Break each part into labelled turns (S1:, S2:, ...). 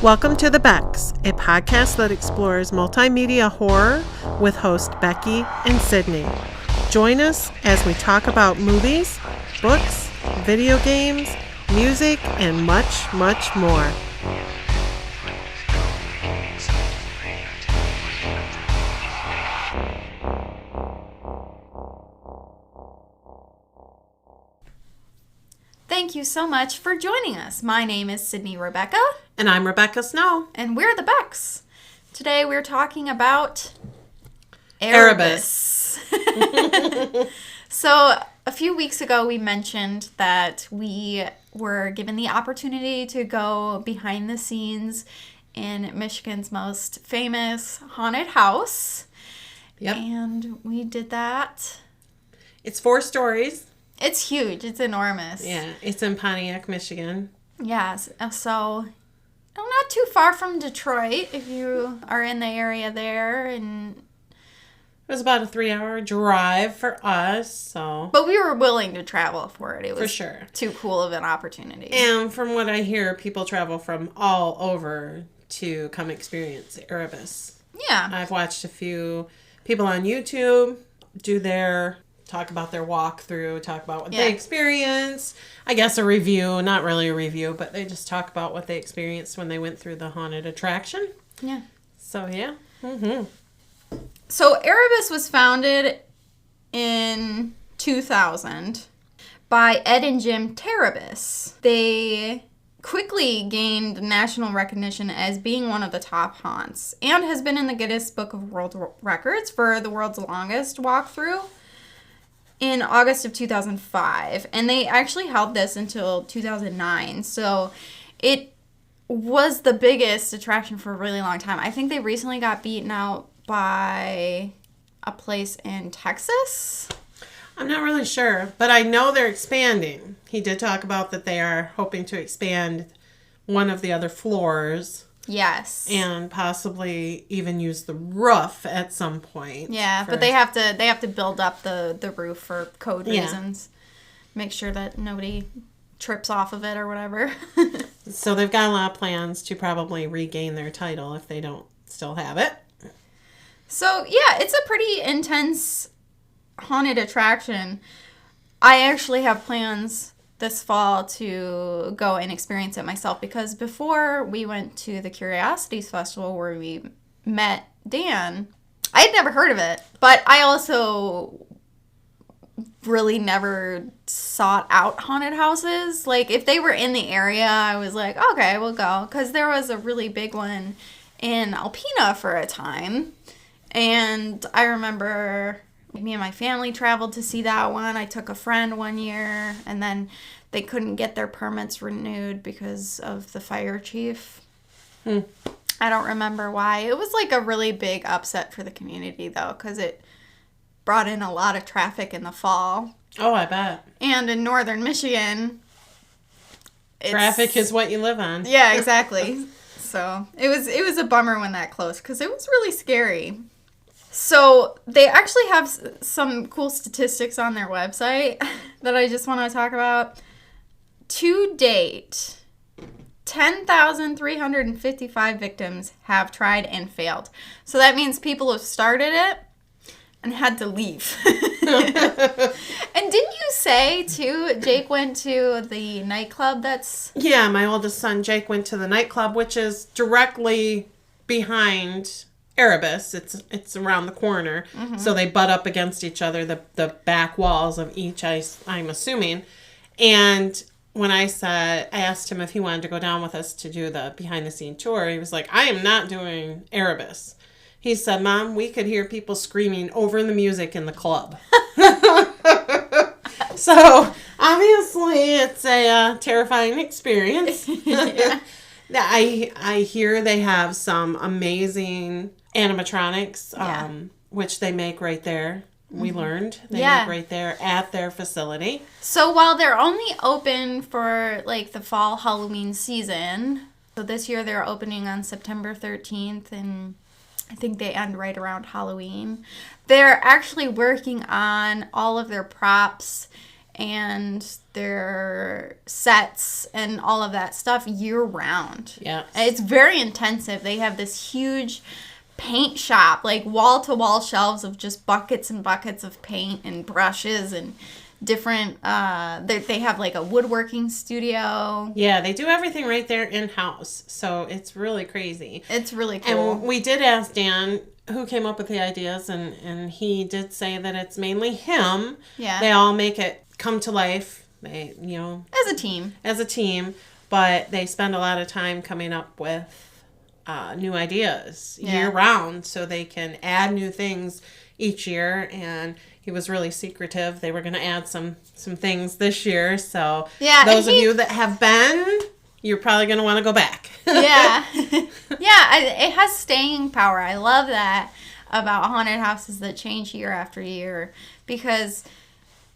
S1: Welcome to the Becks, a podcast that explores multimedia horror with hosts Becky and Sydney. Join us as we talk about movies, books, video games, music, and much, much more.
S2: Thank you so much for joining us. My name is Sydney Rebecca.
S1: And I'm Rebecca Snow.
S2: And we're the Becks. Today we're talking about
S1: Erebus.
S2: So a few weeks ago we mentioned that we were given the opportunity to go behind the scenes in Michigan's most famous haunted house.
S1: Yep.
S2: And we did that.
S1: It's 4 stories.
S2: It's huge. It's enormous.
S1: Yeah, it's in Pontiac, Michigan.
S2: Yes. So not too far from Detroit if you are in the area there. And
S1: it was about a 3-hour drive for us, so.
S2: But we were willing to travel for it. It was
S1: for sure
S2: too cool of an opportunity.
S1: And from what I hear, people travel from all over to come experience Erebus.
S2: Yeah.
S1: I've watched a few people on YouTube talk about their walkthrough, talk about what they experienced. I guess a review, not really a review, but they just talk about what they experienced when they went through the haunted attraction.
S2: Yeah.
S1: So, yeah. Mm-hmm.
S2: So, Erebus was founded in 2000 by Ed and Jim Erebus. They quickly gained national recognition as being one of the top haunts and has been in the Guinness Book of World Records for the world's longest walkthrough in August of 2005. And they actually held this until 2009. So it was the biggest attraction for a really long time. I think they recently got beaten out by a place in Texas.
S1: I'm not really sure, but I know they're expanding. He did talk about that they are hoping to expand one of the other floors.
S2: Yes.
S1: And possibly even use the roof at some point.
S2: Yeah, but they have to build up the roof for code reasons. Make sure that nobody trips off of it or whatever.
S1: So they've got a lot of plans to probably regain their title if they don't still have it.
S2: So, yeah, it's a pretty intense haunted attraction. I actually have plans this fall to go and experience it myself, because before we went to the Curiosities Festival where we met Dan, I had never heard of it, but I also really never sought out haunted houses. Like, if they were in the area, I was like, okay, we'll go, because there was a really big one in Alpena for a time, and I remember me and my family traveled to see that one. I took a friend one year, and then they couldn't get their permits renewed because of the fire chief. I don't remember why. It was like a really big upset for the community, though, because it brought in a lot of traffic in the fall.
S1: Oh, I bet.
S2: And in northern Michigan,
S1: traffic is what you live on.
S2: Yeah, exactly. So it was a bummer when that closed, because it was really scary. So they actually have some cool statistics on their website that I just want to talk about. To date, 10,355 victims have tried and failed. So that means people have started it and had to leave. And didn't you say, too, Jake went to the nightclub that's...
S1: Yeah, my oldest son, Jake, went to the nightclub, which is directly behind Erebus. It's around the corner. Mm-hmm. So they butt up against each other, the back walls of each, I'm assuming. And when I asked him if he wanted to go down with us to do the behind-the-scene tour, he was like, I am not doing Erebus. He said, Mom, we could hear people screaming over the music in the club. So, obviously, it's a terrifying experience.
S2: Yeah.
S1: I hear they have some amazing animatronics, which they make right there. We learned they make right there at their facility.
S2: So while they're only open for like the fall Halloween season, so this year they're opening on September 13th, and I think they end right around Halloween. They're actually working on all of their props and their sets and all of that stuff year round.
S1: Yeah.
S2: It's very intensive. They have this huge paint shop, like wall-to-wall shelves of just buckets and buckets of paint and brushes and different, they have like a woodworking studio.
S1: Yeah, they do everything right there in-house. So it's really crazy.
S2: It's really cool.
S1: And we did ask Dan who came up with the ideas, and he did say that it's mainly him.
S2: Yeah.
S1: They all make it come to life. They,
S2: As a team.
S1: But they spend a lot of time coming up with new ideas year round, so they can add new things each year. And he was really secretive. They were going to add some things this year. So those of you that have been, you're probably going to want to go back.
S2: Yeah. It has staying power. I love that about haunted houses that change year after year, because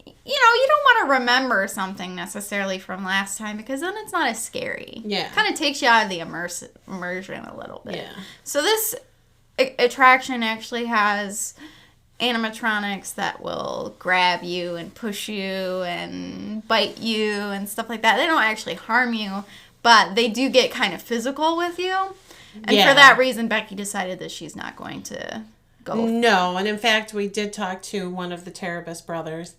S2: you don't want to remember something necessarily from last time, because then it's not as scary.
S1: Yeah.
S2: Kind of takes you out of the immersion a little bit.
S1: Yeah.
S2: So this attraction actually has animatronics that will grab you and push you and bite you and stuff like that. They don't actually harm you, but they do get kind of physical with you. And for that reason, Becky decided that she's not going to go.
S1: No, and in fact, we did talk to one of the Erebus brothers.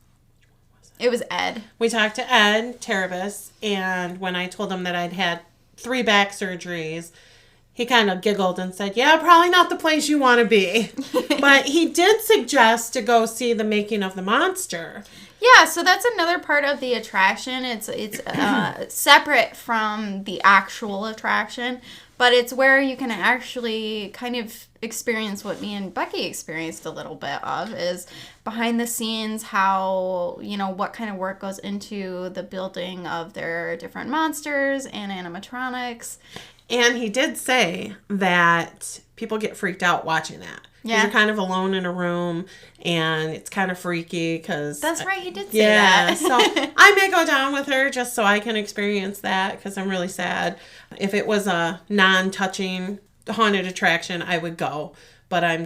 S2: It was Ed.
S1: We talked to Ed Erebus, and when I told him that I'd had 3 back surgeries, he kind of giggled and said, yeah, probably not the place you want to be. But he did suggest to go see the making of the monster.
S2: Yeah, so that's another part of the attraction. It's separate from the actual attraction, but it's where you can actually kind of experience what me and Becky experienced a little bit of, is behind the scenes, how, what kind of work goes into the building of their different monsters and animatronics.
S1: And he did say that people get freaked out watching that. Yeah. You're kind of alone in a room, and it's kind of freaky because...
S2: That's right, he did say that.
S1: So I may go down with her just so I can experience that, because I'm really sad. If it was a non-touching haunted attraction, I would go. But I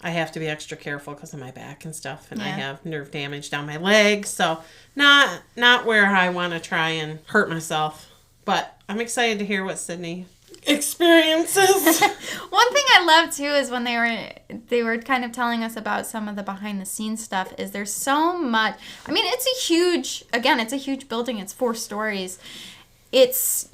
S1: have to be extra careful because of my back and stuff, and I have nerve damage down my legs. So not where I want to try and hurt myself. But I'm excited to hear what Sydney experiences.
S2: One thing I love too is when they were kind of telling us about some of the behind the scenes stuff, is there's so much. I mean, it's a huge building. It's 4 stories. It's,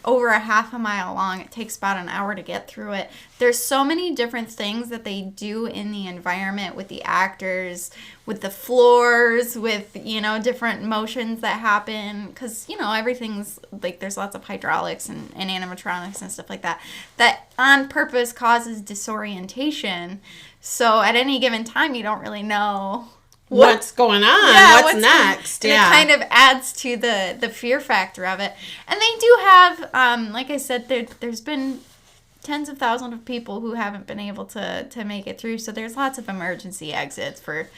S2: over a half a mile long. It takes about an hour to get through it. There's so many different things that they do in the environment with the actors, with the floors, with, different motions that happen. Because, everything's, like, there's lots of hydraulics and animatronics and stuff like that on purpose causes disorientation. So at any given time, you don't really know
S1: what's going on, what's next.
S2: It kind of adds to the fear factor of it. And they do have, like I said, there's been tens of thousands of people who haven't been able to make it through. So there's lots of emergency exits for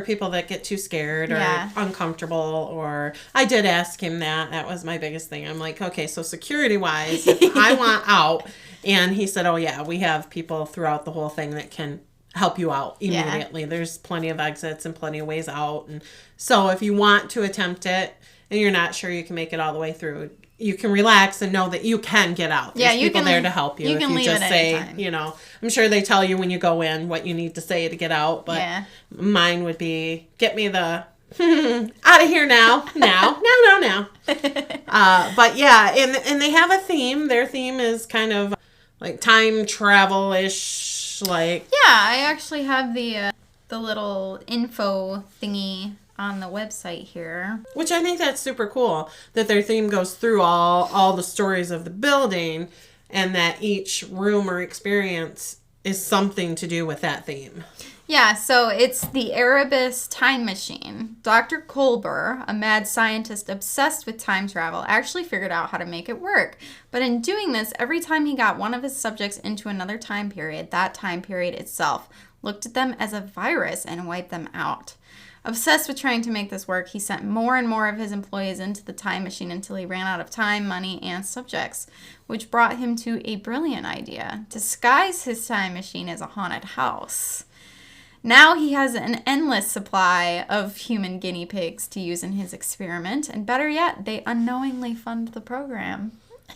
S1: people that get too scared or uncomfortable. Or I did ask him that. That was my biggest thing. I'm like, okay, so security-wise, if I want out. And he said, oh, yeah, we have people throughout the whole thing that can help you out immediately. Yeah. There's plenty of exits and plenty of ways out. And so if you want to attempt it and you're not sure you can make it all the way through, you can relax and know that you can get out. There's people there to help you.
S2: You can leave at any time.
S1: I'm sure they tell you when you go in what you need to say to get out, but mine would be, get me the out of here now. But yeah, and they have a theme. Their theme is kind of like time travel-ish.
S2: I actually have the little info thingy on the website here,
S1: which I think that's super cool, that their theme goes through all the stories of the building, and that each room or experience is something to do with that theme.
S2: Yeah, so it's the Erebus time machine. Dr. Kolber, a mad scientist obsessed with time travel, actually figured out how to make it work. But in doing this, every time he got one of his subjects into another time period, that time period itself looked at them as a virus and wiped them out. Obsessed with trying to make this work, he sent more and more of his employees into the time machine until he ran out of time, money, and subjects, which brought him to a brilliant idea: disguise his time machine as a haunted house. Now he has an endless supply of human guinea pigs to use in his experiment, and better yet, they unknowingly fund the program.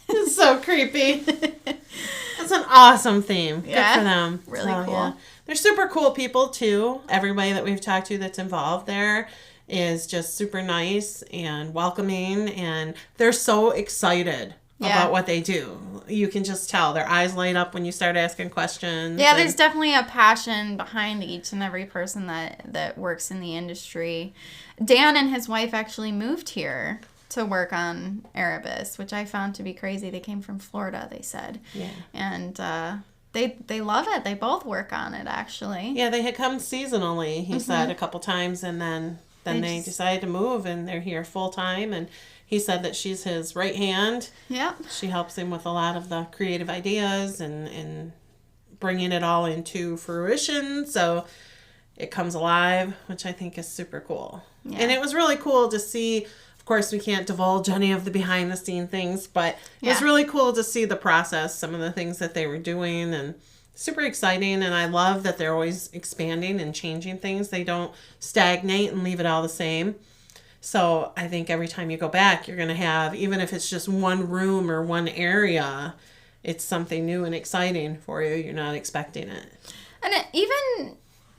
S1: It's so creepy. That's an awesome theme.
S2: Yeah,
S1: good for them.
S2: Really cool. Yeah.
S1: They're super cool people, too. Everybody that we've talked to that's involved there is just super nice and welcoming, and they're so excited about what they do. You can just tell. Their eyes light up when you start asking questions.
S2: Yeah, there's definitely a passion behind each and every person that works in the industry. Dan and his wife actually moved here to work on Erebus, which I found to be crazy. They came from Florida, they said.
S1: Yeah.
S2: And they love it. They both work on it, actually.
S1: Yeah, they had come seasonally, he said, a couple times, and then they decided to move, and they're here full time, and he said that she's his right hand.
S2: Yeah.
S1: She helps him with a lot of the creative ideas and bringing it all into fruition, so it comes alive, which I think is super cool. Yeah. And it was really cool to see. Of course, we can't divulge any of the behind-the-scene things, but it was really cool to see the process, some of the things that they were doing, and super exciting. And I love that they're always expanding and changing things. They don't stagnate and leave it all the same. So I think every time you go back, you're going to have, even if it's just one room or one area, it's something new and exciting for you. You're not expecting it.
S2: And even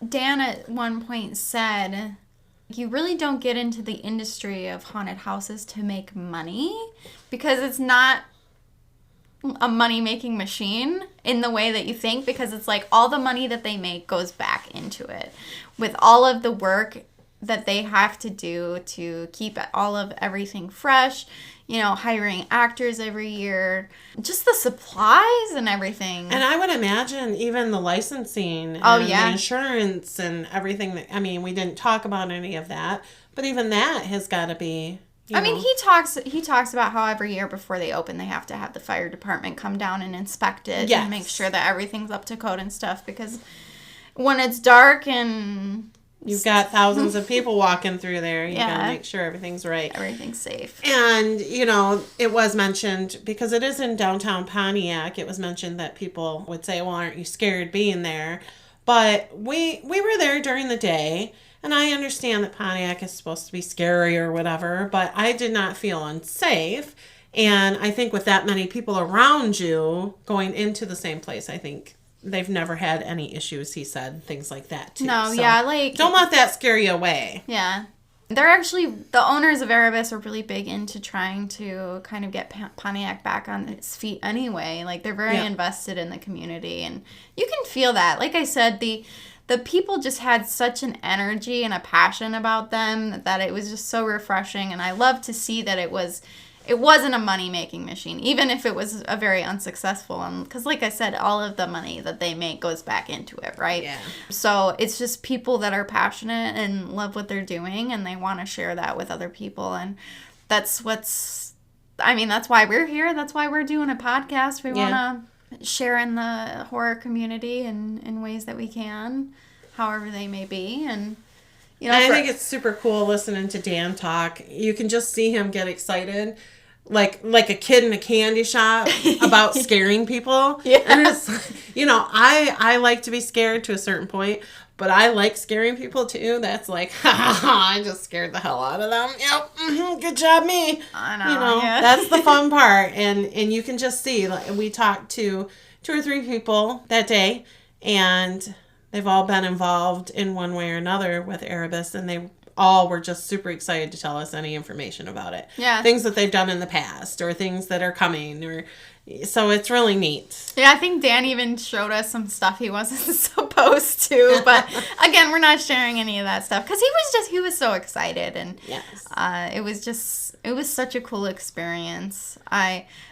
S2: Dan at one point said, you really don't get into the industry of haunted houses to make money, because it's not a money-making machine in the way that you think, because it's like all the money that they make goes back into it. With all of the work that they have to do to keep all of everything fresh, hiring actors every year, just the supplies and everything.
S1: And I would imagine even the licensing and the insurance and everything. We didn't talk about any of that, but even that has got to be,
S2: he talks about how every year before they open, they have to have the fire department come down and inspect it and make sure that everything's up to code and stuff, because when it's dark and
S1: you've got thousands of people walking through there. You got to make sure everything's right.
S2: Everything's safe.
S1: And, it was mentioned, because it is in downtown Pontiac, it was mentioned that people would say, well, aren't you scared being there? But we were there during the day, and I understand that Pontiac is supposed to be scary or whatever, but I did not feel unsafe. And I think with that many people around you going into the same place, I think they've never had any issues, he said, things like that too.
S2: No,
S1: so don't let that scare you away.
S2: Yeah. They're actually, the owners of Erebus are really big into trying to kind of get Pontiac back on its feet anyway. Like, they're very invested in the community, and you can feel that. Like I said, the people just had such an energy and a passion about them that it was just so refreshing, and I love to see that it wasn't a money-making machine, even if it was a very unsuccessful one. Because like I said, all of the money that they make goes back into it, right? Yeah. So it's just people that are passionate and love what they're doing, and they want to share that with other people. And that's why we're here. That's why we're doing a podcast. We want to share in the horror community in ways that we can, however they may be. And I think
S1: it's super cool listening to Dan talk. You can just see him get excited. Like a kid in a candy shop about scaring people. Yeah. And it's, I like to be scared to a certain point, but I like scaring people too. That's like, I just scared the hell out of them. Yep. Good job, me.
S2: I know.
S1: That's the fun part. And you can just see, like, we talked to 2 or 3 people that day, and they've all been involved in one way or another with Erebus, and they all were just super excited to tell us any information about it. Yeah. Things that they've done in the past, or things that are coming, so it's really neat.
S2: Yeah, I think Dan even showed us some stuff he wasn't supposed to, but again, we're not sharing any of that stuff, because he was so excited, and it was such a cool experience.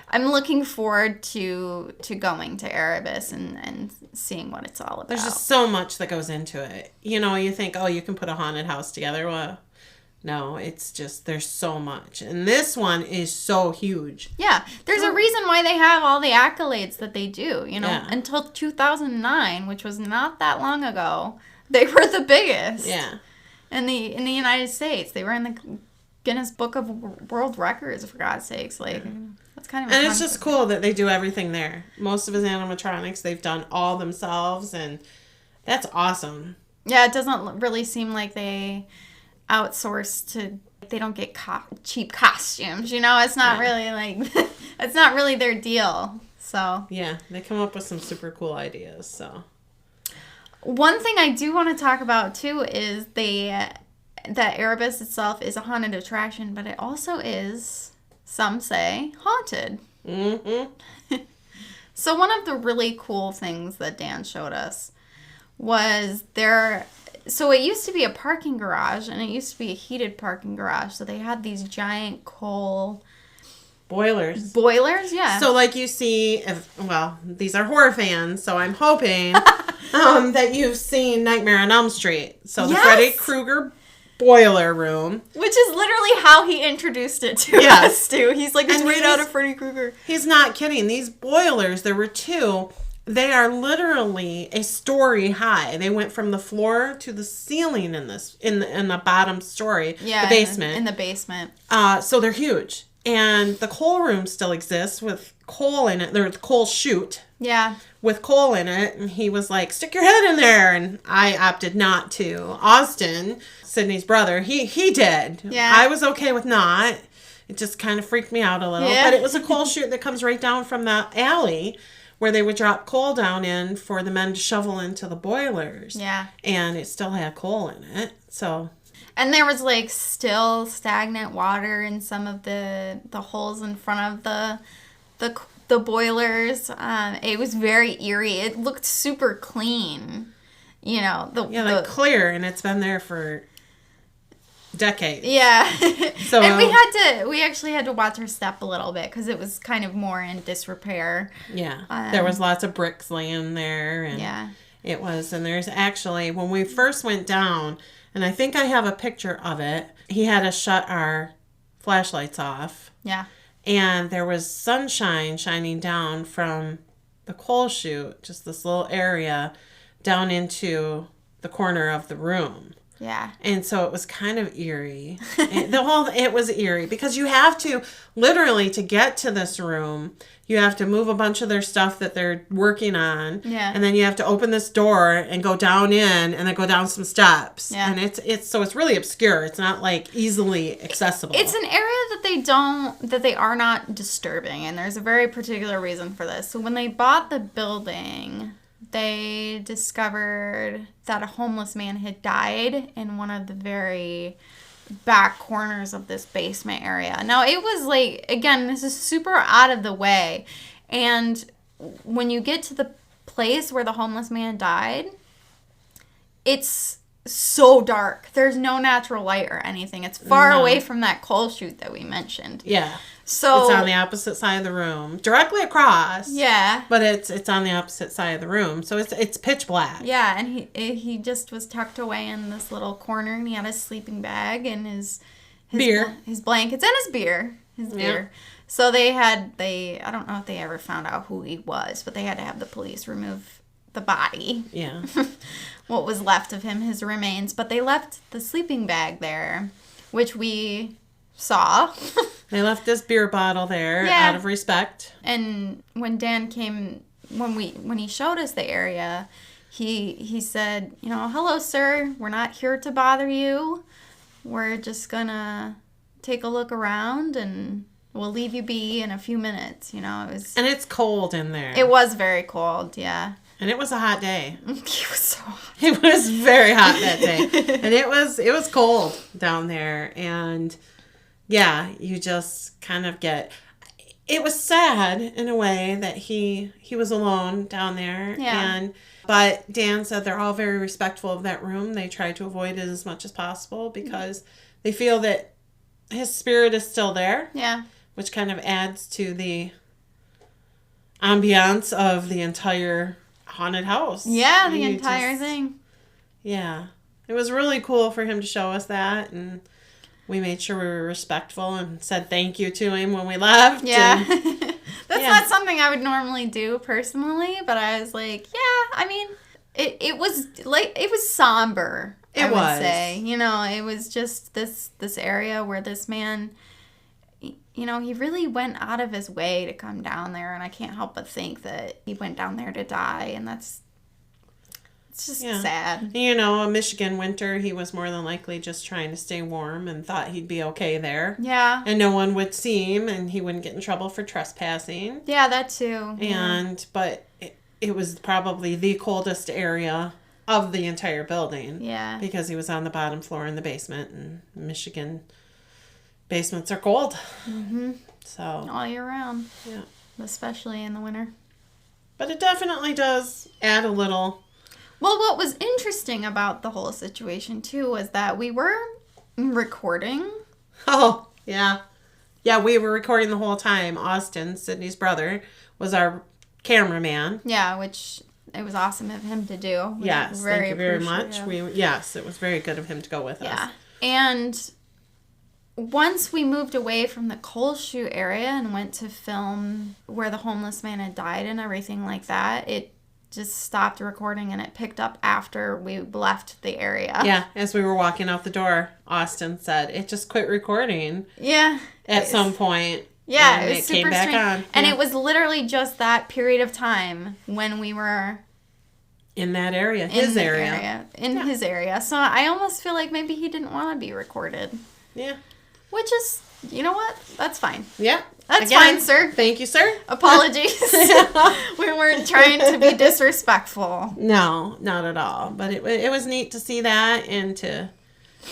S2: I'm looking forward to going to Erebus and seeing what it's all about.
S1: There's just so much that goes into it. You think, you can put a haunted house together. Well, no, it's just, there's so much. And this one is so huge.
S2: Yeah, there's a reason why they have all the accolades that they do. Until 2009, which was not that long ago, they were the biggest.
S1: Yeah.
S2: In the United States. They were in the Guinness Book of World Records, for God's sakes. Like... Yeah. And
S1: it's just cool that they do everything there. Most of his animatronics, they've done all themselves, and that's awesome.
S2: Yeah, it doesn't really seem like they outsource to. They don't get cheap costumes. It's not really like it's not really their deal. So
S1: yeah, they come up with some super cool ideas. So
S2: one thing I do want to talk about too is that Erebus itself is a haunted attraction, but it also is, some say, haunted.
S1: Mm-hmm.
S2: So one of the really cool things that Dan showed us was so it used to be a parking garage, and it used to be a heated parking garage. So they had these giant coal
S1: boilers.
S2: Yeah.
S1: So like you see, these are horror fans, so I'm hoping that you've seen Nightmare on Elm Street. So the Freddy Krueger boiler room.
S2: Which is literally how he introduced it to us, too. He's like, it's right out of Freddy Krueger.
S1: He's not kidding. These boilers, there were 2. They are literally a story high. They went from the floor to the ceiling in the bottom story, the basement.
S2: In the basement.
S1: So they're huge. And the coal room still exists with coal in it. There's a coal chute.
S2: Yeah.
S1: With coal in it. And he was like, stick your head in there. And I opted not to. Austin, Sydney's brother, he did.
S2: Yeah.
S1: I was okay with not. It just kind of freaked me out a little. Yeah. But it was a coal chute that comes right down from the alley where they would drop coal down in for the men to shovel into the boilers.
S2: Yeah.
S1: And it still had coal in it. So...
S2: And there was like still stagnant water in some of the holes in front of the boilers. It was very eerie. It looked super clean, like
S1: clear, and it's been there for decades.
S2: Yeah.
S1: So
S2: and we actually had to watch our step a little bit because it was kind of more in disrepair.
S1: Yeah. There was lots of bricks laying there, and
S2: yeah,
S1: it was. And there's actually, when we first went down. And I think I have a picture of it. He had us shut our flashlights off.
S2: Yeah.
S1: And there was sunshine shining down from the coal chute, just this little area, down into the corner of the room.
S2: Yeah.
S1: And so it was kind of eerie. It was eerie because you have to, literally, to get to this room, you have to move a bunch of their stuff that they're working on.
S2: Yeah.
S1: And then you have to open this door and go down in and then go down some steps.
S2: Yeah.
S1: And it's really obscure. It's not like easily accessible.
S2: It's an area that they are not disturbing. And there's a very particular reason for this. So when they bought the building, they discovered that a homeless man had died in one of the very back corners of this basement area. Now, it was like, again, this is super out of the way. And when you get to the place where the homeless man died, it's so dark. There's no natural light or anything. It's far away from that coal chute that we mentioned.
S1: Yeah.
S2: So
S1: it's on the opposite side of the room, directly across.
S2: Yeah.
S1: But it's on the opposite side of the room, so it's pitch black.
S2: Yeah, and he just was tucked away in this little corner, and he had his sleeping bag and his
S1: beer,
S2: his blankets, and his beer. So I don't know if they ever found out who he was, but they had to have the police remove the body.
S1: Yeah.
S2: What was left of him, his remains, but they left the sleeping bag there, which we saw.
S1: They left this beer bottle there out of respect.
S2: And when Dan came, when he showed us the area, he said, hello, sir. We're not here to bother you. We're just gonna take a look around and we'll leave you be in a few minutes. It was.
S1: And it's cold in there.
S2: It was very cold. Yeah.
S1: And it was a hot day.
S2: It was so hot.
S1: It was very hot that day. And it was cold down there. And yeah, you just kind of it was sad in a way that he was alone down there.
S2: Yeah.
S1: But Dan said they're all very respectful of that room. They try to avoid it as much as possible because they feel that his spirit is still there.
S2: Yeah.
S1: Which kind of adds to the ambiance of the entire haunted house.
S2: Yeah, the entire thing.
S1: Yeah. It was really cool for him to show us that, and we made sure we were respectful and said thank you to him when we left.
S2: Yeah. That's not something I would normally do personally, but I was like, it was somber. I would say. It was just this area where this man, he really went out of his way to come down there, and I can't help but think that he went down there to die, and that's It's just sad.
S1: You know, a Michigan winter, he was more than likely just trying to stay warm and thought he'd be okay there.
S2: Yeah.
S1: And no one would see him and he wouldn't get in trouble for trespassing.
S2: Yeah, that too.
S1: But it was probably the coldest area of the entire building.
S2: Yeah.
S1: Because he was on the bottom floor in the basement, and Michigan basements are cold.
S2: Mm-hmm.
S1: So.
S2: All year round.
S1: Yeah.
S2: Especially in the winter.
S1: But it definitely does add a little.
S2: Well, what was interesting about the whole situation, too, was that we were recording.
S1: Oh, yeah. Yeah, we were recording the whole time. Austin, Sydney's brother, was our cameraman.
S2: Yeah, which it was awesome of him to do.
S1: Yes, thank you very much. Yes, it was very good of him to go with us.
S2: Yeah, and once we moved away from the coal chute area and went to film where the homeless man had died and everything like that, it just stopped recording and it picked up after we left the area.
S1: Yeah, as we were walking out the door, Austin said, it just quit recording.
S2: Yeah.
S1: At some point.
S2: Yeah,
S1: and
S2: it was super strange.
S1: On.
S2: And it was literally just that period of time when we were
S1: in that area, his area.
S2: His area. So I almost feel like maybe he didn't want to be recorded.
S1: Yeah.
S2: Which is, you know what? That's fine.
S1: Yeah.
S2: That's fine, sir.
S1: Thank you, sir.
S2: Apologies. We weren't trying to be disrespectful.
S1: No, not at all. But it was neat to see that, and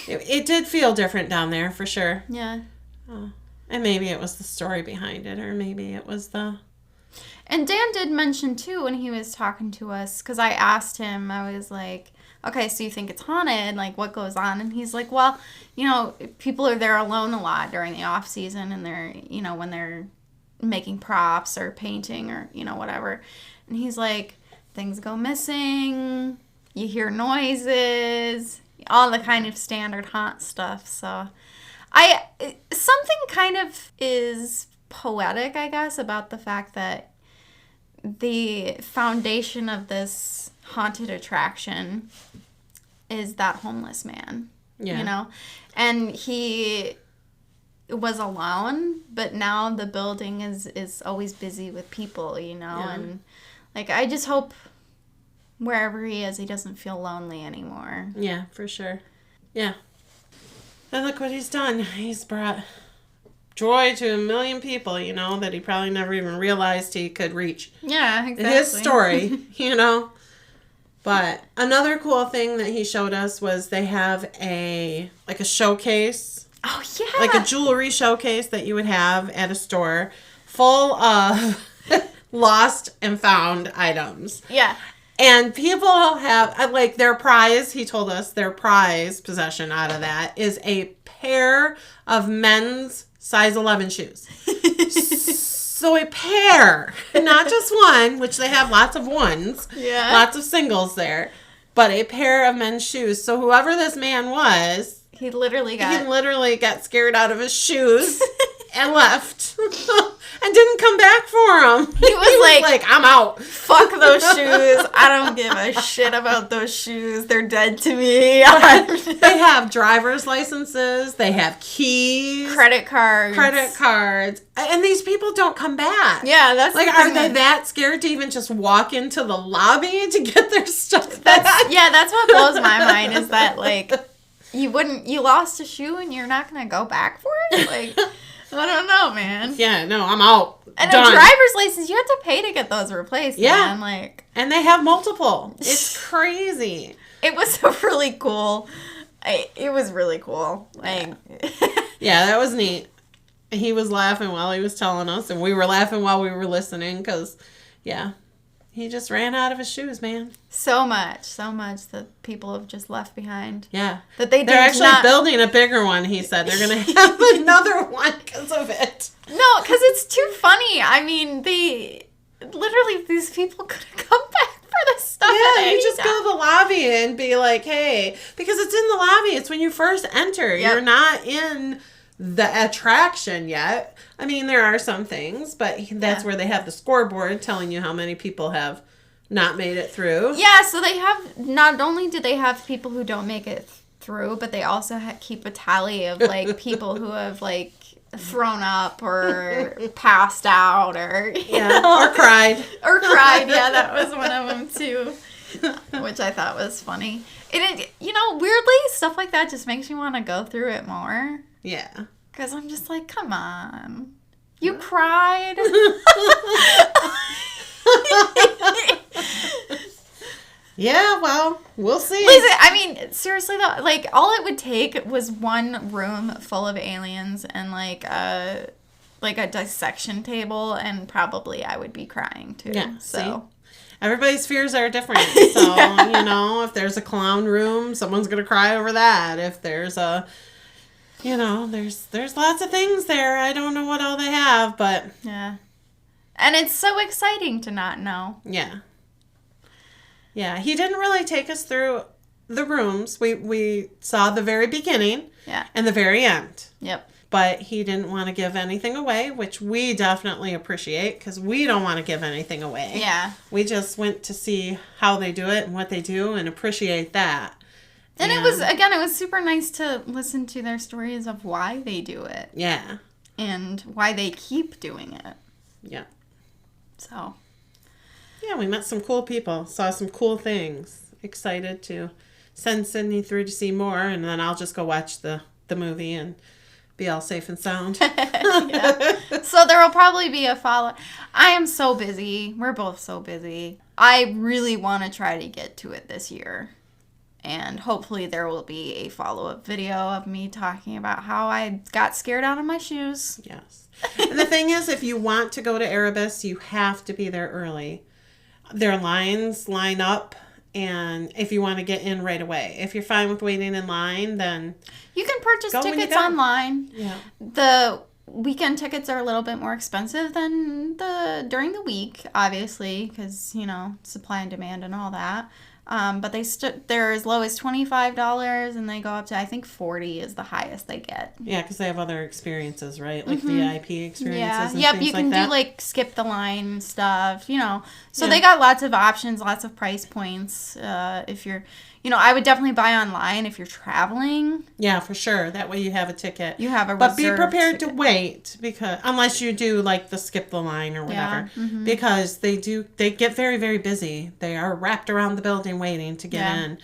S1: it did feel different down there for sure.
S2: Yeah.
S1: And maybe it was the story behind it, or maybe it was the...
S2: And Dan did mention, too, when he was talking to us, because I asked him, I was like, okay, so you think it's haunted? Like, what goes on? And he's like, well, you know, people are there alone a lot during the off season, and they're, you know, when they're making props or painting or, you know, whatever. And he's like, things go missing, you hear noises, all the kind of standard haunt stuff. So something kind of is poetic, I guess, about the fact that the foundation of this haunted attraction is that homeless man. Yeah. You know? And he was alone, but now the building is always busy with people, you know? Yeah. And, like, I just hope wherever he is, he doesn't feel lonely anymore.
S1: Yeah, for sure. Yeah. And look what he's done. He's brought joy to a million people, you know, that he probably never even realized he could reach.
S2: Yeah, exactly.
S1: His story, you know. But another cool thing that he showed us was they have a showcase.
S2: Oh, yeah.
S1: Like a jewelry showcase that you would have at a store full of lost and found items.
S2: Yeah.
S1: And people have, like, their prize, he told us, their prize possession out of that is a pair of men's size 11 shoes. So a pair, not just one, which they have lots of ones, lots of singles there, but a pair of men's shoes. So whoever this man was,
S2: he literally got
S1: scared out of his shoes and left. And didn't come back for him.
S2: He was like,
S1: I'm out.
S2: Fuck those shoes. I don't give a shit about those shoes. They're dead to me.
S1: They have driver's licenses. They have keys.
S2: Credit cards.
S1: And these people don't come back.
S2: Yeah, that's
S1: like, are they that scared to even just walk into the lobby to get their stuff back?
S2: Yeah, that's what blows my mind is that, like, you lost a shoe and you're not going to go back for it? Like... I don't know, man.
S1: Yeah, no, I'm out.
S2: And a driver's license, you have to pay to get those replaced, man. Like,
S1: and they have multiple. It's crazy.
S2: It was really cool. It was really cool. Like,
S1: yeah, that was neat. He was laughing while he was telling us, and we were laughing while we were listening, because, he just ran out of his shoes, man.
S2: So much that people have just left behind.
S1: Yeah.
S2: That they're
S1: actually building a bigger one, he said. They're going to have another one because of it.
S2: No, because it's too funny. I mean, literally, these people could have come back for this stuff.
S1: Yeah, you just go to the lobby and be like, hey, because it's in the lobby. It's when you first enter. Yep. You're not in the attraction yet. I mean, there are some things, but that's where they have the scoreboard telling you how many people have not made it through.
S2: Yeah, so they have, not only do they have people who don't make it through, but they also keep a tally of, like, people who have, like, thrown up or passed out or, you know.
S1: Or cried.
S2: Yeah, that was one of them, too. which I thought was funny. And it, weirdly, stuff like that just makes me want to go through it more.
S1: Yeah.
S2: Because I'm just like, come on. You cried?
S1: Yeah, well, we'll see.
S2: Listen, I mean, seriously though, like, all it would take was one room full of aliens and, like a dissection table, and probably I would be crying, too.
S1: Yeah,
S2: so.
S1: See? Everybody's fears are different. So, yeah. If there's a clown room, someone's going to cry over that. If there's a... there's lots of things there. I don't know what all they have, but...
S2: Yeah. And it's so exciting to not know.
S1: Yeah. Yeah, he didn't really take us through the rooms. We saw the very beginning and the very end.
S2: Yep.
S1: But he didn't want to give anything away, which we definitely appreciate because we don't want to give anything away.
S2: Yeah.
S1: We just went to see how they do it and what they do and appreciate that.
S2: And it was super nice to listen to their stories of why they do it.
S1: Yeah.
S2: And why they keep doing it.
S1: Yeah.
S2: So.
S1: Yeah, we met some cool people, saw some cool things. Excited to send Sydney through to see more, and then I'll just go watch the movie and be all safe and sound.
S2: Yeah. So there will probably be a follow. I am so busy. We're both so busy. I really want to try to get to it this year. And hopefully there will be a follow-up video of me talking about how I got scared out of my shoes.
S1: Yes. And the thing is, if you want to go to Erebus, you have to be there early. Their lines line up, and if you want to get in right away. If you're fine with waiting in line, then
S2: you can purchase tickets online.
S1: Yeah.
S2: The weekend tickets are a little bit more expensive than during the week, obviously, because, supply and demand and all that. But they're as low as $25, and they go up to, I think, $40 is the highest they get.
S1: Yeah, because they have other experiences, right? Like VIP experiences and
S2: yep,
S1: things
S2: you can
S1: like
S2: do, skip the line stuff, So
S1: Yeah.
S2: they got lots of options, lots of price points. If you're, I would definitely buy online if you're traveling.
S1: Yeah, for sure. That way you have a ticket.
S2: You have a
S1: But be
S2: reserved
S1: prepared
S2: ticket.
S1: to wait, because unless you do, the skip the line or whatever.
S2: Yeah. Mm-hmm.
S1: Because they get very, very busy. They are wrapped around the building waiting to get in.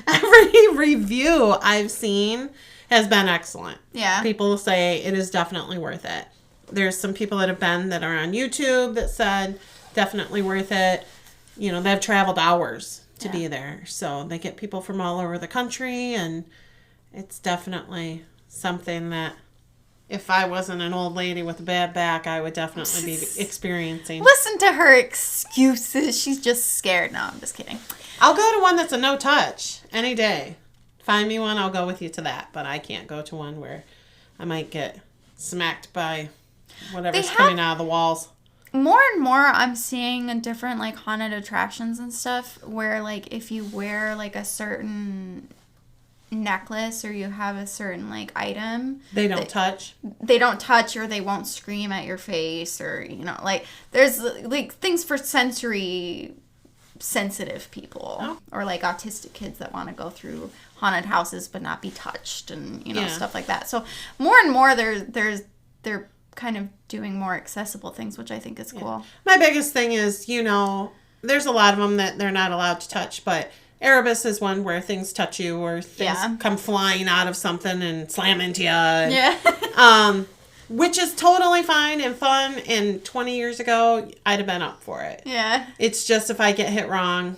S1: Every review I've seen has been excellent.
S2: Yeah.
S1: People say it is definitely worth it. There's some people that have been that are on YouTube that said definitely worth it. They've traveled hours to be there. So they get people from all over the country, and it's definitely something that if I wasn't an old lady with a bad back, I would definitely be experiencing.
S2: Listen to her excuses. She's just scared. No, I'm just kidding.
S1: I'll go to one that's a no touch any day. Find me one, I'll go with you to that. But I can't go to one where I might get smacked by whatever's coming out of the walls.
S2: More and more, I'm seeing different, haunted attractions and stuff where, if you wear, a certain necklace or you have a certain, item...
S1: They don't touch?
S2: They don't touch, or they won't scream at your face, or, there's, things for sensory sensitive people.
S1: Oh.
S2: Or, autistic kids that want to go through haunted houses but not be touched and, stuff like that. So, more and more, they're kind of doing more accessible things, which I think is cool.
S1: My biggest thing is, there's a lot of them that they're not allowed to touch, but Erebus is one where things touch you or things come flying out of something and slam into you. Which is totally fine and fun, and 20 years ago, I'd have been up for it.
S2: Yeah.
S1: It's just if I get hit wrong,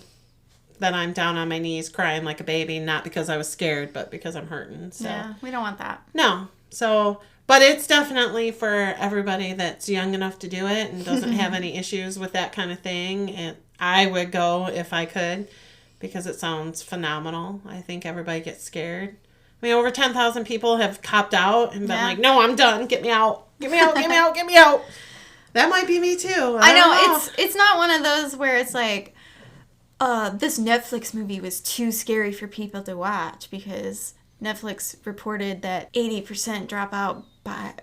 S1: then I'm down on my knees crying like a baby, not because I was scared, but because I'm hurting. So.
S2: Yeah, we don't want that.
S1: No. So... But it's definitely for everybody that's young enough to do it and doesn't have any issues with that kind of thing. And I would go if I could, because it sounds phenomenal. I think everybody gets scared. I mean, over 10,000 people have copped out and been like, no, I'm done. Get me out. Get me out. Get me out. Get me out. That might be me too. I don't know.
S2: It's not one of those where it's this Netflix movie was too scary for people to watch because Netflix reported that 80% drop out by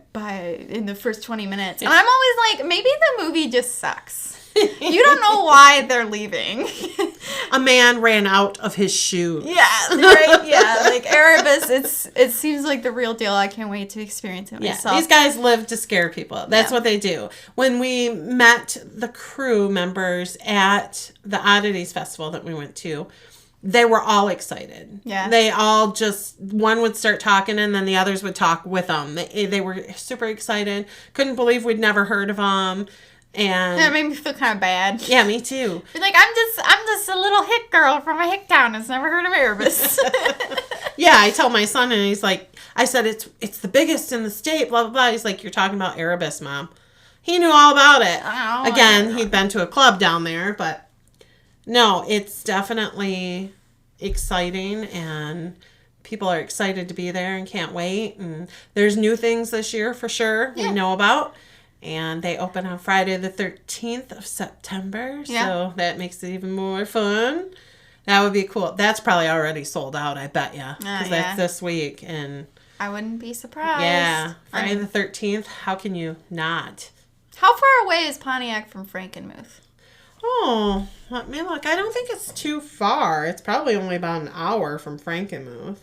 S2: in the first 20 minutes. And I'm always like, maybe the movie just sucks. You don't know why they're leaving.
S1: A man ran out of his shoes.
S2: Yeah, right. Yeah, like Erebus, it seems like the real deal. I can't wait to experience it myself.
S1: These guys live to scare people. That's what they do. When we met the crew members at the Oddities Festival that we went to, they were all excited. Yeah. They all just, one would start talking and then the others would talk with them. They were super excited. Couldn't believe we'd never heard of them. And
S2: that made me feel kind of bad.
S1: Yeah, me too.
S2: Like, I'm just a little hick girl from a hick town that's never heard of Erebus.
S1: Yeah, I tell my son, and he's like, I said, it's the biggest in the state, blah, blah, blah. He's like, you're talking about Erebus, Mom. He knew all about it. Again, he'd been to a club down there, but no, it's definitely exciting, and people are excited to be there and can't wait. And there's new things this year for sure we know about. And they open on Friday the 13th of September. Yeah. So that makes it even more fun. That would be cool. That's probably already sold out, I bet you. Because that's this week. And
S2: I wouldn't be surprised.
S1: Yeah. Friday the 13th. How can you not?
S2: How far away is Pontiac from Frankenmuth?
S1: Oh, let me look. I don't think it's too far. It's probably only about an hour from Frankenmuth.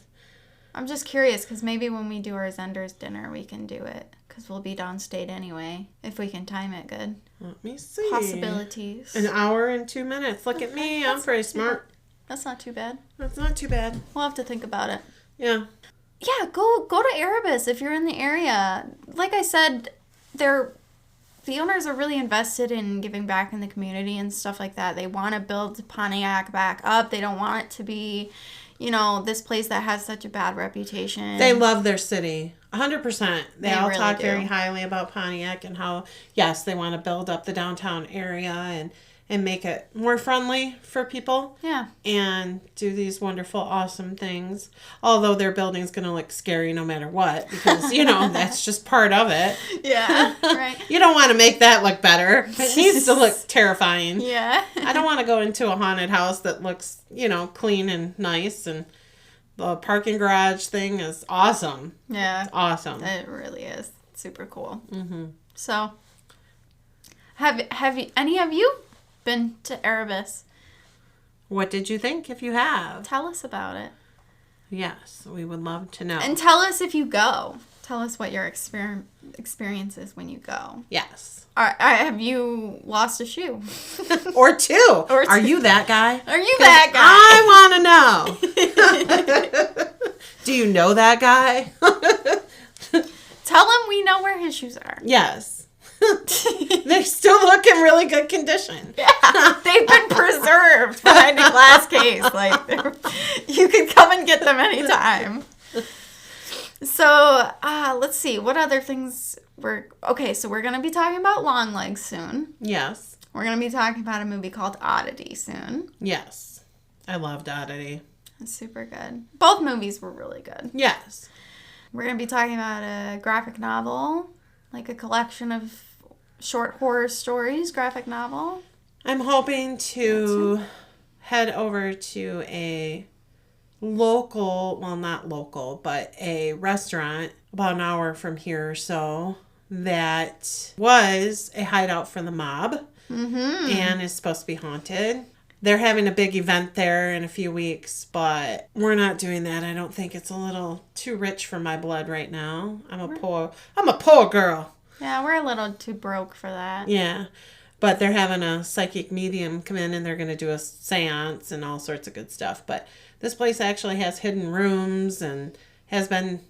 S2: I'm just curious because maybe when we do our Zender's dinner, we can do it. Because we'll be downstate anyway, if we can time it good.
S1: Let me see.
S2: Possibilities.
S1: An hour and 2 minutes. Look at me. I'm pretty smart.
S2: That's not too bad.
S1: That's not too bad.
S2: We'll have to think about it.
S1: Yeah.
S2: Yeah, go to Erebus if you're in the area. Like I said, the owners are really invested in giving back in the community and stuff like that. They want to build Pontiac back up. They don't want it to be, this place that has such a bad reputation.
S1: They love their city. 100%. They all
S2: really
S1: talk very highly about Pontiac and how, yes, they want to build up the downtown area and make it more friendly for people.
S2: Yeah.
S1: And do these wonderful, awesome things. Although their building's going to look scary no matter what because, that's just part of it.
S2: Yeah, right.
S1: You don't want to make that look better. It needs to look terrifying.
S2: Yeah.
S1: I don't want to go into a haunted house that looks, clean and nice. And the parking garage thing is awesome.
S2: Yeah.
S1: It's awesome.
S2: It really is. Super cool.
S1: Mm-hmm.
S2: So, have any of you been to Erebus?
S1: What did you think if you have?
S2: Tell us about it.
S1: Yes, we would love to know.
S2: And tell us if you go. Tell us what your experience is when you go.
S1: Yes.
S2: Have you lost a shoe?
S1: Or two. Are you that guy?
S2: Are you that
S1: guy? I want to know. Do you know that guy?
S2: Tell him we know where his shoes are.
S1: Yes. They still look in really good condition.
S2: Yeah, they've been preserved behind a glass case. Like, you can come and get them anytime. So, let's see. What other things Okay, so we're going to be talking about Longlegs soon.
S1: Yes.
S2: We're going to be talking about a movie called Oddity soon.
S1: Yes. I loved Oddity.
S2: It's super good. Both movies were really good.
S1: Yes.
S2: We're going to be talking about a graphic novel, like a collection of short horror stories, graphic novel.
S1: I'm hoping to head over to a not local, but a restaurant about an hour from here or so that was a hideout for the mob and is supposed to be haunted. They're having a big event there in a few weeks, but we're not doing that. I don't think it's a little too rich for my blood right now. I'm a poor girl.
S2: Yeah, we're a little too broke for that.
S1: Yeah. But they're having a psychic medium come in and they're going to do a seance and all sorts of good stuff. But this place actually has hidden rooms and has been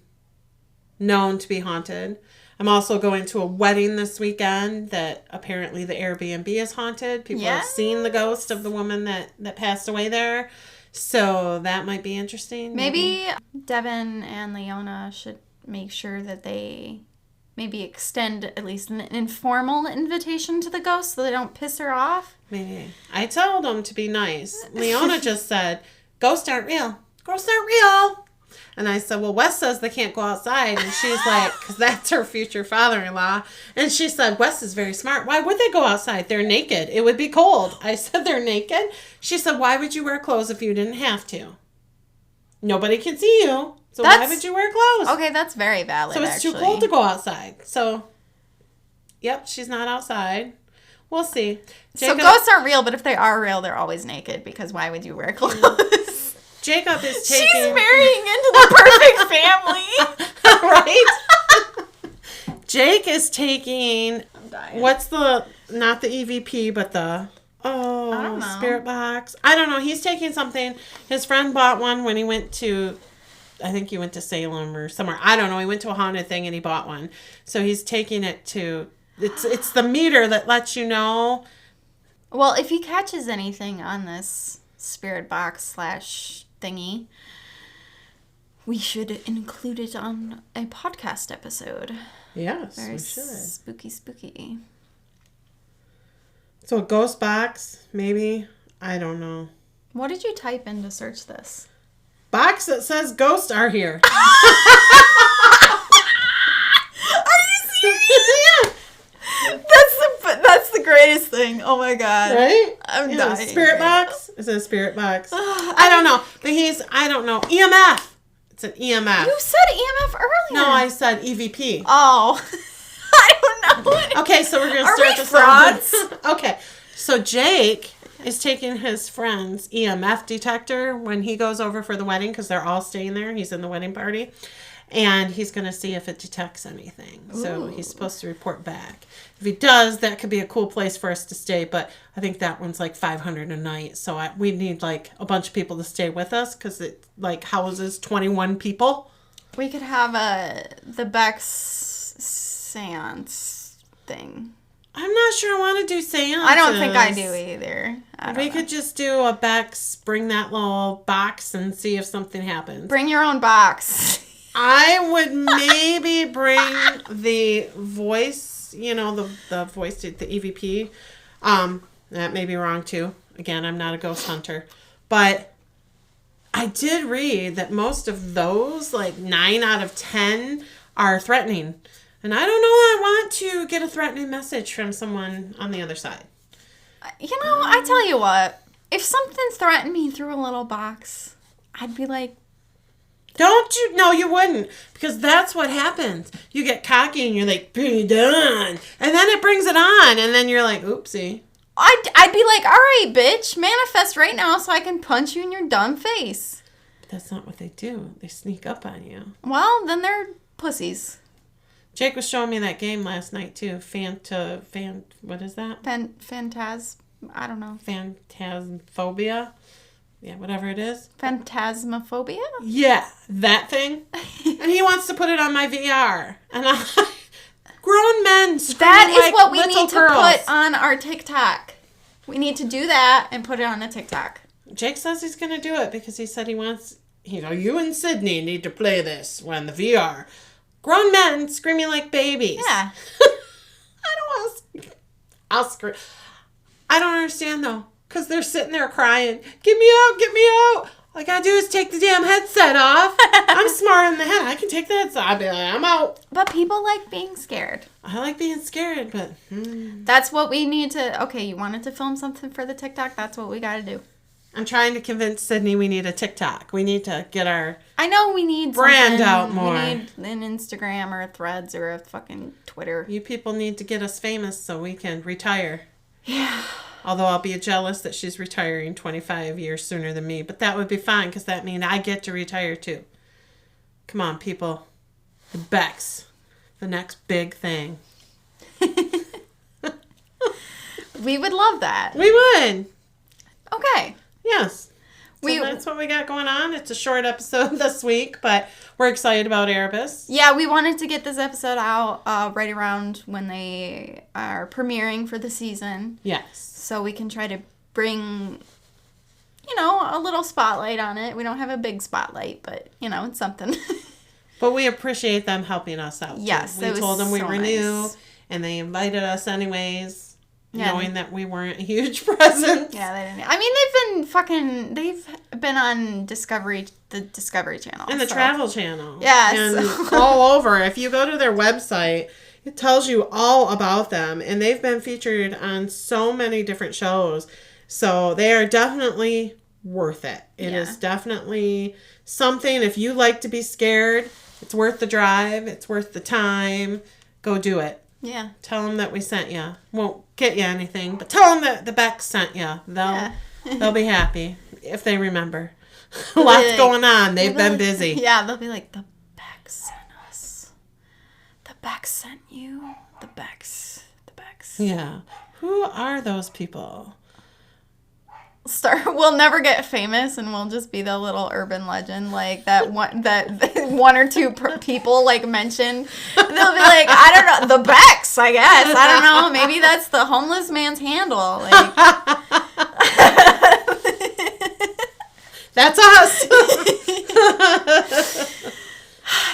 S1: known to be haunted. I'm also going to a wedding this weekend that apparently the Airbnb is haunted. People have seen the ghost of the woman that passed away there. So that might be interesting.
S2: Maybe Devin and Leona should make sure that they maybe extend at least an informal invitation to the ghost so they don't piss her off.
S1: Maybe. I told them to be nice. Leona just said, ghosts aren't real. Ghosts aren't real. And I said, well, Wes says they can't go outside. And she's like, because that's her future father-in-law. And she said, Wes is very smart. Why would they go outside? They're naked. It would be cold. I said, they're naked? She said, why would you wear clothes if you didn't have to? Nobody can see you. So why would you wear clothes?
S2: Okay, that's very valid,
S1: So it's too cold to go outside. So, yep, she's not outside. We'll see.
S2: So ghosts aren't real, but if they are real, they're always naked because why would you wear clothes?
S1: Jacob is taking...
S2: She's marrying into the perfect family.
S1: Right? Jake is taking...
S2: I'm dying.
S1: What's the... Not the EVP, but the... Oh,
S2: I don't know.
S1: Spirit box. I don't know. He's taking something. His friend bought one when he went to... I think he went to Salem or somewhere. I don't know. He went to a haunted thing and he bought one. So he's taking it to... It's the meter that lets you know...
S2: Well, if he catches anything on this spirit box / thingy, we should include it on a podcast episode.
S1: Yes,
S2: Very
S1: we should.
S2: spooky.
S1: So a ghost box, maybe? I don't know.
S2: What did you type in to search this?
S1: Box that says ghosts are here.
S2: Are you serious?
S1: Yeah.
S2: That's the greatest thing. Oh my god.
S1: Right?
S2: I'm
S1: Yeah,
S2: dying.
S1: Spirit box? Is it a spirit box? I don't know. But I don't know. EMF. It's an EMF.
S2: You said EMF earlier.
S1: No, I said EVP.
S2: Oh. I don't know.
S1: Okay, so we're going to
S2: Are
S1: start
S2: we
S1: this
S2: frauds?
S1: Okay. So Jake is taking his friend's EMF detector when he goes over for the wedding because they're all staying there. He's in the wedding party. And he's going to see if it detects anything. So he's supposed to report back. If he does, that could be a cool place for us to stay. But I think that one's like $500 a night. So we need like a bunch of people to stay with us because it like houses 21 people.
S2: We could have the Becks seance thing.
S1: I'm not sure I want to do seances.
S2: I don't think I do either.
S1: We could just do a Becks, bring that little box and see if something happens.
S2: Bring your own box.
S1: I would maybe bring the voice, the voice, the EVP. That may be wrong too. Again, I'm not a ghost hunter. But I did read that most of those, like 9 out of 10, are threatening. And I don't know I want to get a threatening message from someone on the other side.
S2: I tell you what. If something threatened me through a little box, I'd be like,
S1: don't you? No, you wouldn't. Because that's what happens. You get cocky and you're like, bring it on. And then it brings it on. And then you're like, oopsie.
S2: I'd be like, all right, bitch, manifest right now so I can punch you in your dumb face.
S1: But that's not what they do. They sneak up on you.
S2: Well, then they're pussies.
S1: Jake was showing me that game last night, too. What is that?
S2: I don't know.
S1: Phantasmophobia? Yeah, whatever it is.
S2: Phantasmophobia?
S1: Yeah, that thing. And he wants to put it on my VR. And grown men screaming
S2: that is
S1: like
S2: what we
S1: little
S2: need to
S1: girls.
S2: put on our TikTok. We need to do that and put it on a TikTok.
S1: Jake says he's going to do it because he said he wants, you and Sydney need to play this when the VR. Grown men screaming like babies.
S2: Yeah.
S1: I don't want to. I'll scream. I don't understand though. Because they're sitting there crying. Get me out, get me out. All I got to do is take the damn headset off. I'm smart in the head. I can take the headset. I'll be like, I'm out.
S2: But people like being scared.
S1: I like being scared, but...
S2: That's what we need to... Okay, you wanted to film something for the TikTok? That's what we got to do.
S1: I'm trying to convince Sydney we need a TikTok. We need to get our...
S2: I know we need
S1: brand out more.
S2: We need an Instagram or a Threads or a fucking Twitter.
S1: You people need to get us famous so we can retire.
S2: Yeah.
S1: Although I'll be jealous that she's retiring 25 years sooner than me. But that would be fine because that means I get to retire too. Come on, people. The Becks. The next big thing.
S2: We would love that.
S1: We would.
S2: Okay.
S1: Yes. So that's what we got going on. It's a short episode this week, but we're excited about Erebus.
S2: Yeah, we wanted to get this episode out right around when they are premiering for the season.
S1: Yes.
S2: So we can try to bring, a little spotlight on it. We don't have a big spotlight, but, it's something.
S1: But we appreciate them helping us out.
S2: Yes.
S1: Too. We told them we renew,
S2: nice.
S1: And they invited us anyways.
S2: Yeah.
S1: Knowing that we weren't a huge presence.
S2: Yeah, they didn't. I mean, they've been on the Discovery Channel.
S1: And the Travel Channel.
S2: Yes.
S1: And all over. If you go to their website, it tells you all about them. And they've been featured on so many different shows. So they are definitely worth it. It is definitely something. If you like to be scared, it's worth the drive. It's worth the time. Go do it.
S2: Yeah.
S1: Tell them that we sent you. Won't get you anything, but tell them that the Becks sent you. They'll be happy if they remember. Lots going on. They've been busy.
S2: Yeah, they'll be like, the Becks sent us. The Becks sent you. The Becks.
S1: Yeah. Who are those people?
S2: We'll never get famous, and we'll just be the little urban legend, like that one or two people like mentioned. They'll be like, I don't know, the Becks, I guess. I don't know. Maybe that's the homeless man's handle. Like,
S1: that's us.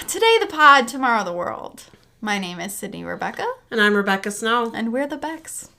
S2: Today the pod, tomorrow the world. My name is Sydney Rebecca.
S1: And I'm Rebecca Snow.
S2: And we're the Becks.